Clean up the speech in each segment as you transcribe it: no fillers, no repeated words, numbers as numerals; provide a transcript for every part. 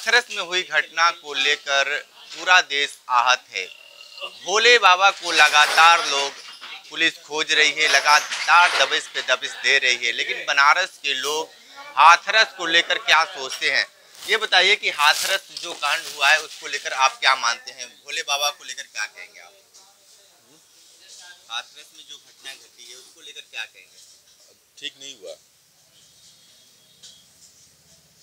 हाथरस में हुई घटना को लेकर पूरा देश आहत है। भोले बाबा को लगातार लोग पुलिस खोज रही है, लगातार दबिश पे दबिश दे रही है, लेकिन बनारस के लोग हाथरस को लेकर क्या सोचते हैं ये बताइए कि हाथरस जो कांड हुआ है उसको लेकर आप क्या मानते हैं? भोले बाबा को लेकर क्या कहेंगे आप? हाथरस में जो घटना घटी है उसको लेकर क्या कहेंगे? ठीक नहीं हुआ।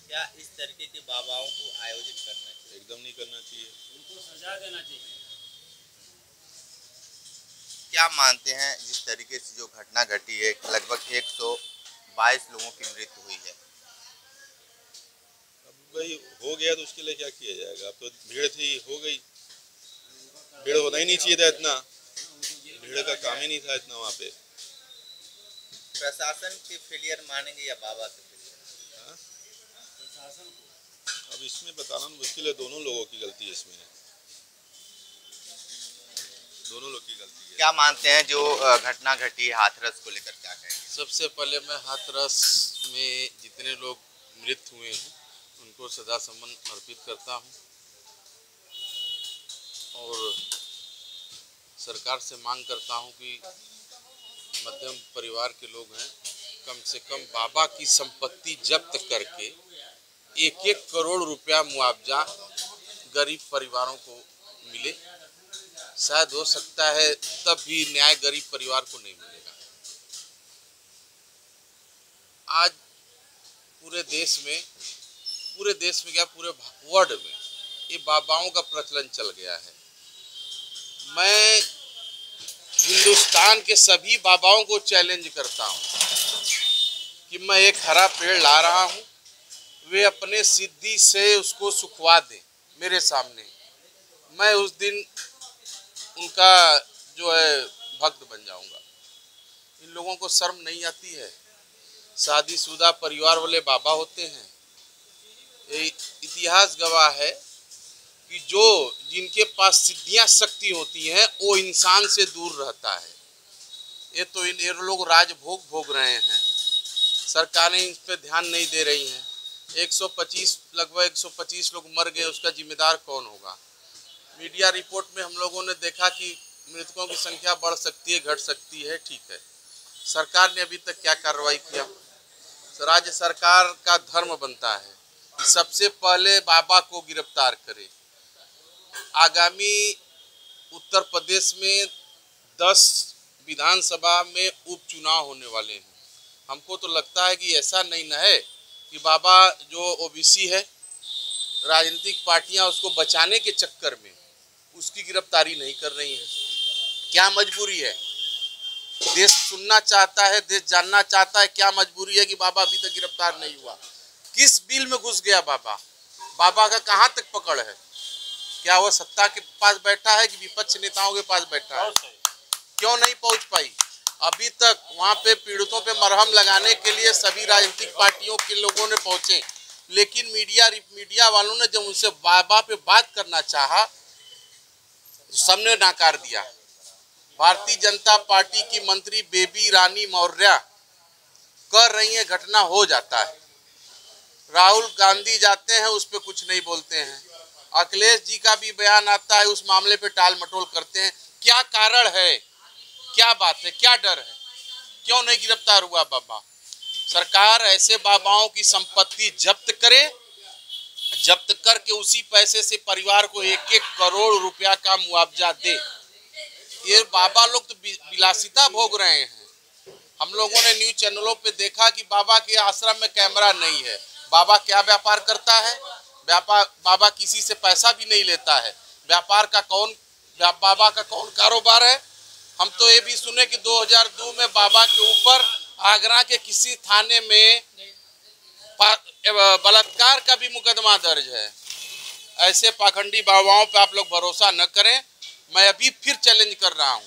क्या इस तरीके के बाबाओं को आयोजित करना चाहिए? एकदम नहीं करना चाहिए, उनको सजा देना चाहिए। क्या मानते हैं जिस तरीके से जो घटना घटी है, लगभग 122 लोगों की मृत्यु हुई है? अब भाई हो गया तो उसके लिए क्या किया जाएगा। अब तो भीड़ थी, हो गई। भीड़ होना ही नहीं चाहिए था इतना, भीड़ का काम ही नहीं था इतना वहाँ पे। प्रशासन के फेलियर मानेंगे या बाबा के फेलियर? प्रशासन को अब इसमें बताना मुश्किल है, दोनों लोगों की गलती है इसमें, दोनों लोग की गलती है। क्या मानते हैं जो घटना घटी हाथरस को लेकर क्या कहेंगे? सबसे पहले मैं हाथरस में जितने लोग मृत हुए हैं उनको सदा सम्मान अर्पित करता हूं और सरकार से मांग करता हूं कि मध्यम परिवार के लोग हैं, कम से कम बाबा की संपत्ति जब्त करके 1-1 करोड़ रुपया मुआवजा गरीब परिवारों को मिले। शायद हो सकता है तब भी न्याय गरीब परिवार को नहीं मिलेगा। आज पूरे देश में क्या पूरे वर्ल्ड में ये बाबाओं का प्रचलन चल गया है। मैं हिंदुस्तान के सभी बाबाओं को चैलेंज करता हूं कि मैं एक हरा पेड़ ला रहा हूं, वे अपने सिद्धि से उसको सुखवा दें मेरे सामने। मैं उस दिन उनका जो है भक्त बन जाऊंगा। इन लोगों को शर्म नहीं आती है? शादीशुदा परिवार वाले बाबा होते हैं। ये इतिहास गवाह है कि जिनके पास सिद्धियां शक्ति होती हैं वो इंसान से दूर रहता है। ये लोग राजभोग भोग रहे हैं, सरकारें इस पर ध्यान नहीं दे रही हैं। लगभग 125 लोग मर गए, उसका जिम्मेदार कौन होगा? मीडिया रिपोर्ट में हम लोगों ने देखा कि मृतकों की संख्या बढ़ सकती है, घट सकती है, ठीक है। सरकार ने अभी तक क्या कार्रवाई किया? राज्य सरकार का धर्म बनता है कि सबसे पहले बाबा को गिरफ्तार करे। आगामी उत्तर प्रदेश में 10 विधानसभा में उपचुनाव होने वाले हैं। हमको तो लगता है कि ऐसा नहीं न है कि बाबा जो ओबीसी है, राजनीतिक पार्टियां उसको बचाने के चक्कर में उसकी गिरफ्तारी नहीं कर रही हैं। क्या मजबूरी है? देश सुनना चाहता है, देश जानना चाहता है, क्या मजबूरी है कि बाबा अभी तक गिरफ्तार नहीं हुआ? किस बिल में घुस गया बाबा? बाबा का कहाँ तक पकड़ है? क्या वो सत्ता के पास बैठा है कि विपक्ष नेताओं के पास बैठा है? क्यों नहीं पहुंच पाई अभी तक? वहां पे पीड़ितों पे मरहम लगाने के लिए सभी राजनीतिक पार्टियों के लोगों ने पहुंचे, लेकिन मीडिया वालों ने जब उनसे बाबा पे बात करना चाहा तो सबने नकार दिया। भारतीय जनता पार्टी की मंत्री बेबी रानी मौर्य कर रही है, घटना हो जाता है। राहुल गांधी जाते हैं, उस पर कुछ नहीं बोलते हैं। अखिलेश जी का भी बयान आता है, उस मामले पे टाल मटोल करते हैं। क्या कारण है? क्या बात है? क्या डर है? क्यों नहीं गिरफ्तार हुआ बाबा? सरकार ऐसे बाबाओं की संपत्ति जब्त करे, जब्त करके उसी पैसे से परिवार को 1-1 करोड़ रुपया का मुआवजा दे। ये बाबा लोग तो विलासिता भोग रहे हैं। हम लोगों ने न्यूज चैनलों पे देखा कि बाबा के आश्रम में कैमरा नहीं है। बाबा क्या व्यापार करता है? बाबा किसी से पैसा भी नहीं लेता है। बाबा का कौन कारोबार है? हम तो ये भी सुने कि 2002 में बाबा के ऊपर आगरा के किसी थाने में बलात्कार का भी मुकदमा दर्ज है। ऐसे पाखंडी बाबाओं पे आप लोग भरोसा न करें। मैं अभी फिर चैलेंज कर रहा हूं,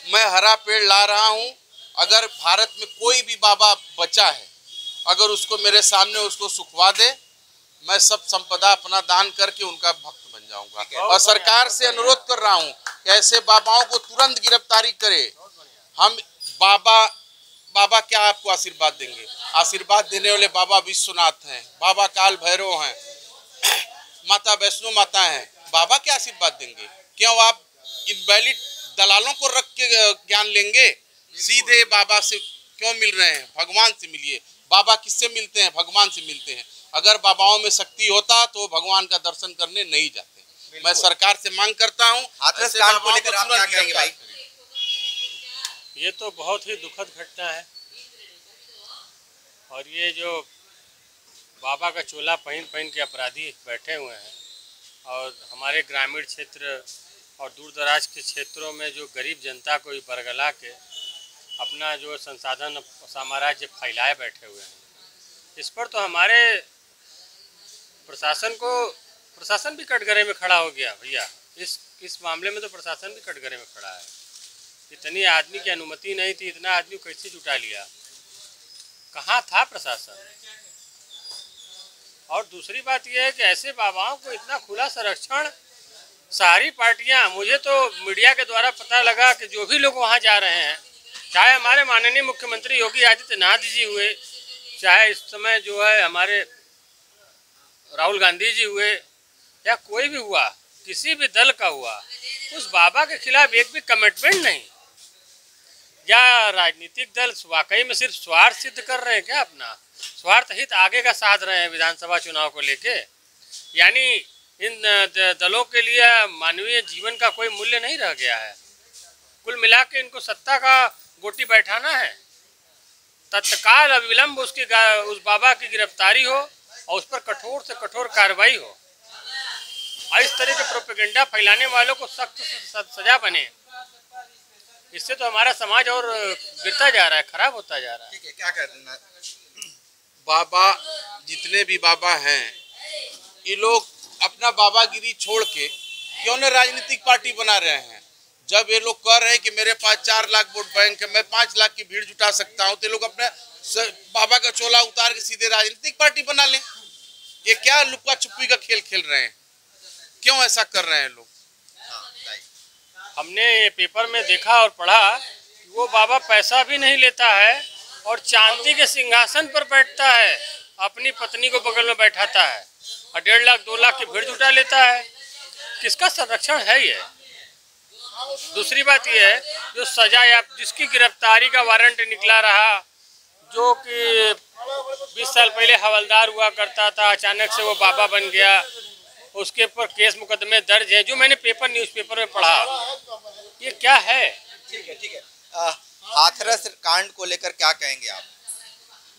मैं हरा पेड़ ला रहा हूं। अगर भारत में कोई भी बाबा बचा है, अगर उसको मेरे सामने उसको सुखवा दे, मैं सब संपदा अपना दान करके उनका भक्त बन जाऊंगा। और सरकार से अनुरोध कर रहा हूं कि ऐसे बाबाओं को तुरंत गिरफ्तारी करे। हम बाबा क्या आपको आशीर्वाद देंगे? आशीर्वाद देने वाले बाबा विश्वनाथ हैं, बाबा काल भैरव हैं, माता वैष्णो माता हैं, बाबा क्या आशीर्वाद देंगे? क्यों आप इनवैलिड दलालों को रख के ज्ञान लेंगे? सीधे बाबा से क्यों मिल रहे हैं? भगवान से मिलिए। बाबा किससे मिलते हैं? भगवान से मिलते हैं। अगर बाबाओं में शक्ति होता तो भगवान का दर्शन करने नहीं जाते। मैं सरकार से मांग करता हूँ, हाथरस कांड को लेकर आप क्या कहेंगे भाई? ये तो बहुत ही दुखद घटना है। और ये जो बाबा का चोला पहन पहन के अपराधी बैठे हुए हैं और हमारे ग्रामीण क्षेत्र और दूर दराज के क्षेत्रों में जो गरीब जनता को बरगला के अपना जो संसाधन साम्राज्य फैलाए बैठे हुए हैं, इस पर तो हमारे प्रशासन भी कटघरे में खड़ा हो गया भैया। इस मामले में तो प्रशासन भी कटघरे में खड़ा है। इतनी आदमी की अनुमति नहीं थी, इतना आदमी कैसे जुटा लिया? कहाँ था प्रशासन? और दूसरी बात यह है कि ऐसे बाबाओं को इतना खुला संरक्षण, सारी पार्टियां, मुझे तो मीडिया के द्वारा पता लगा कि जो भी लोग वहां जा रहे हैं, चाहे हमारे माननीय मुख्यमंत्री योगी आदित्यनाथ जी हुए, चाहे इस समय जो है हमारे राहुल गांधी जी हुए, या कोई भी हुआ, किसी भी दल का हुआ, उस बाबा के खिलाफ एक भी कमिटमेंट नहीं। या राजनीतिक दल वाकई में सिर्फ स्वार्थ सिद्ध कर रहे हैं क्या? अपना स्वार्थ हित आगे का साध रहे हैं विधानसभा चुनाव को लेके? यानी इन दलों के लिए मानवीय जीवन का कोई मूल्य नहीं रह गया है। कुल मिला के इनको सत्ता का गोटी बैठाना है। तत्काल अविलंब उस बाबा की गिरफ्तारी हो और उस पर कठोर से कठोर कार्रवाई हो और इस तरह के प्रोपेगेंडा फैलाने वालों को सख्त सजा बने। इससे तो हमारा समाज और गिरता जा रहा है, खराब होता जा रहा है। ठीक है, क्या करना? बाबा, जितने भी बाबा हैं, ये लोग अपना बाबागिरी छोड़ के क्यों न राजनीतिक पार्टी बना रहे हैं? जब ये लोग कह रहे हैं कि मेरे पास 4 लाख वोट बैंक है, मैं 5 लाख की भीड़ जुटा सकता हूं, तो ये लोग अपने बाबा का चोला उतार के सीधे राजनीतिक पार्टी बना लें। ये क्या लुक्का छुपी का खेल खेल रहे हैं? क्यों ऐसा कर रहे हैं लोग? हमने पेपर में देखा और पढ़ा कि वो बाबा पैसा भी नहीं लेता है और चांदी के सिंहासन पर बैठता है, अपनी पत्नी को बगल में बैठाता है और 1.5 लाख 2 लाख की भीड़ जुटा लेता है। किसका संरक्षण है ये? दूसरी बात ये है, जो सजा या जिसकी गिरफ्तारी का वारंट निकला रहा, जो कि 20 साल पहले हवलदार हुआ करता था, अचानक से वो बाबा बन गया, उसके ऊपर केस मुकदमे दर्ज हैं, जो मैंने न्यूज़पेपर में पढ़ा। ये क्या है? ठीक है, ठीक है। हाथरस कांड को लेकर क्या कहेंगे आप?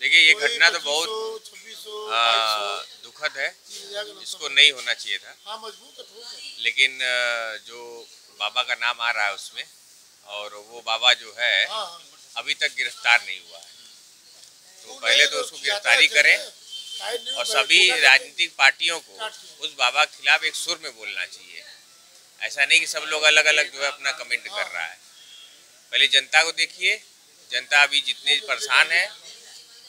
देखिए, ये घटना तो बहुत दुखद है, इसको नहीं होना चाहिए था। लेकिन जो बाबा का नाम आ रहा है उसमें, और वो बाबा जो है अभी तक गिरफ्तार नहीं हुआ है, तो पहले तो उसको गिरफ्तारी करें और सभी राजनीतिक पार्टियों को उस बाबा के खिलाफ एक सुर में बोलना चाहिए। ऐसा नहीं कि सब लोग अलग अलग जो है अपना कमेंट कर रहा है। पहले जनता को देखिए, जनता अभी जितने परेशान है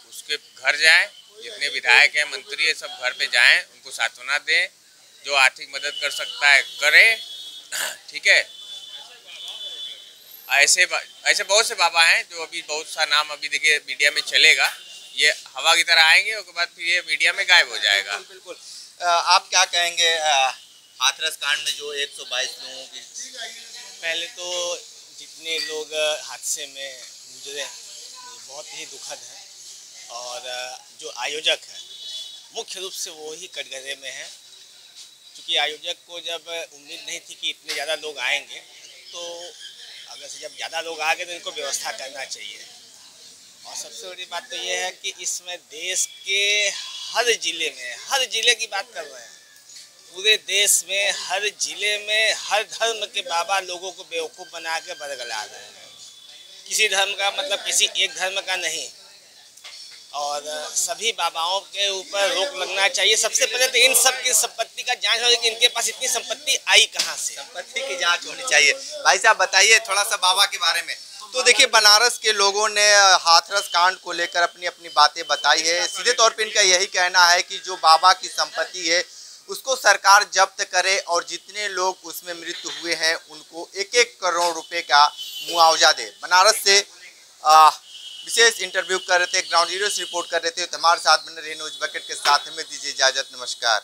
उसके घर जाएं, जितने विधायक हैं, मंत्री हैं, सब घर पे जाएं, उनको सांत्वना दें, जो आर्थिक मदद कर सकता है करे। ठीक है, ऐसे बहुत से बाबा हैं जो अभी बहुत सा नाम अभी देखिए मीडिया में चलेगा, ये हवा की तरह आएंगे, उसके बाद फिर ये मीडिया में गायब हो जाएगा। बिल्कुल। आप क्या कहेंगे हाथरस कांड में जो 122 लोगों की? पहले तो जितने लोग हादसे में गुजरे बहुत ही दुखद है, और जो आयोजक है मुख्य रूप से वो ही कटघरे में है, क्योंकि आयोजक को जब उम्मीद नहीं थी कि इतने ज़्यादा लोग आएंगे, तो अगर से जब ज़्यादा लोग आ गए तो इनको व्यवस्था करना चाहिए। और सबसे बड़ी बात तो ये है कि इसमें देश के हर जिले की बात कर रहे हैं, पूरे देश में हर जिले में हर धर्म के बाबा लोगों को बेवकूफ़ बना के बरगला रहे हैं। किसी धर्म का मतलब किसी एक धर्म का नहीं, और सभी बाबाओं के ऊपर रोक लगना चाहिए। सबसे पहले तो इन सब की संपत्ति का जांच हो कि इनके पास इतनी संपत्ति आई कहाँ से, संपत्ति की जांच होनी चाहिए। भाई साहब बताइए थोड़ा सा बाबा के बारे में। तो देखिए, बनारस के लोगों ने हाथरस कांड को लेकर अपनी अपनी बातें बताई है। सीधे तौर पे इनका यही कहना है कि जो बाबा की संपत्ति है उसको सरकार जब्त करे और जितने लोग उसमें मृत्यु हुए हैं उनको 1-1 करोड़ रुपए का मुआवजा दे। बनारस से विशेष इंटरव्यू कर रहे थे, ग्राउंड जीरो से रिपोर्ट कर रहे थे। हमारे साथ बने रहे न्यूज़ बकेट के साथ, हमें दीजिए इजाजत। नमस्कार।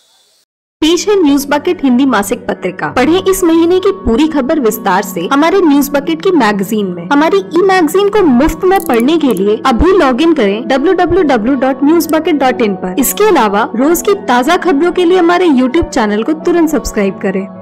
पेश है न्यूज बकेट हिंदी मासिक पत्रिका। पढ़ें इस महीने की पूरी खबर विस्तार से हमारे न्यूज बकेट की मैगजीन में। हमारी ई मैगजीन को मुफ्त में पढ़ने के लिए अभी लॉगिन करें www.newsbucket.in पर। इसके अलावा रोज की ताज़ा खबरों के लिए हमारे YouTube चैनल को तुरंत सब्सक्राइब करें।